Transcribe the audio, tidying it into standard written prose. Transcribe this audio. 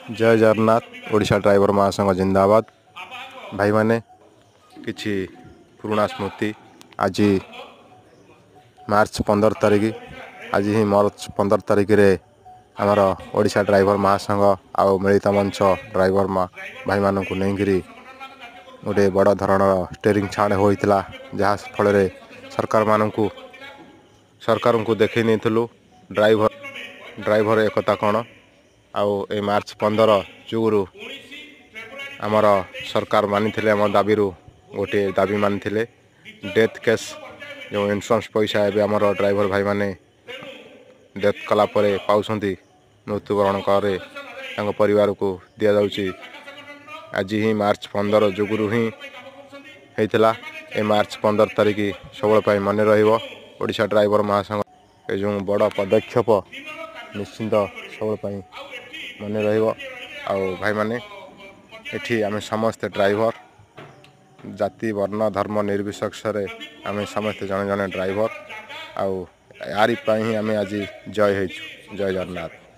जय जगन्नाथ। ओडिशा ड्राइवर महासंघ जिंदाबाद। भाई माने किछि पुराना स्मृति आज मार्च 15 तारिख आज ही मार्च 15 तारिख रे आमर ओडिशा ड्राइवर महासंघ आउ मिलित मंच ड्राइवर भाई मानू नहीं गोटे बड़ धरण स्टेरिंग छाड़ होता जहाँ फल सरकार को देखी नहीं ड्राइवर एकता कौन आउ ए मार्च 15 जुगुरु आमर सरकार मानी आम दाबी गोटे दाबी मानी डेथ केस जो इन्शुरांस पैसा एवं आमर ड्राइवर भाई माने डेथ कलापर पाँच मृत्युवरण करे परिवार को दि जाऊँगी। आज ही मार्च 15 जुगुरु ही होता ए मार्च 15 तारिख सब मन रोडिशा ड्राइवर महासंघ ए जो बड़ पदक्षेप निश्चिंत सब मन भाई माने एठी आमे समस्त ड्राइवर जाति वर्ण धर्म निर्विशेष आमे समस्त जने जने ड्राइवर आउ यारी ही आमे आज जय जगन्नाथ।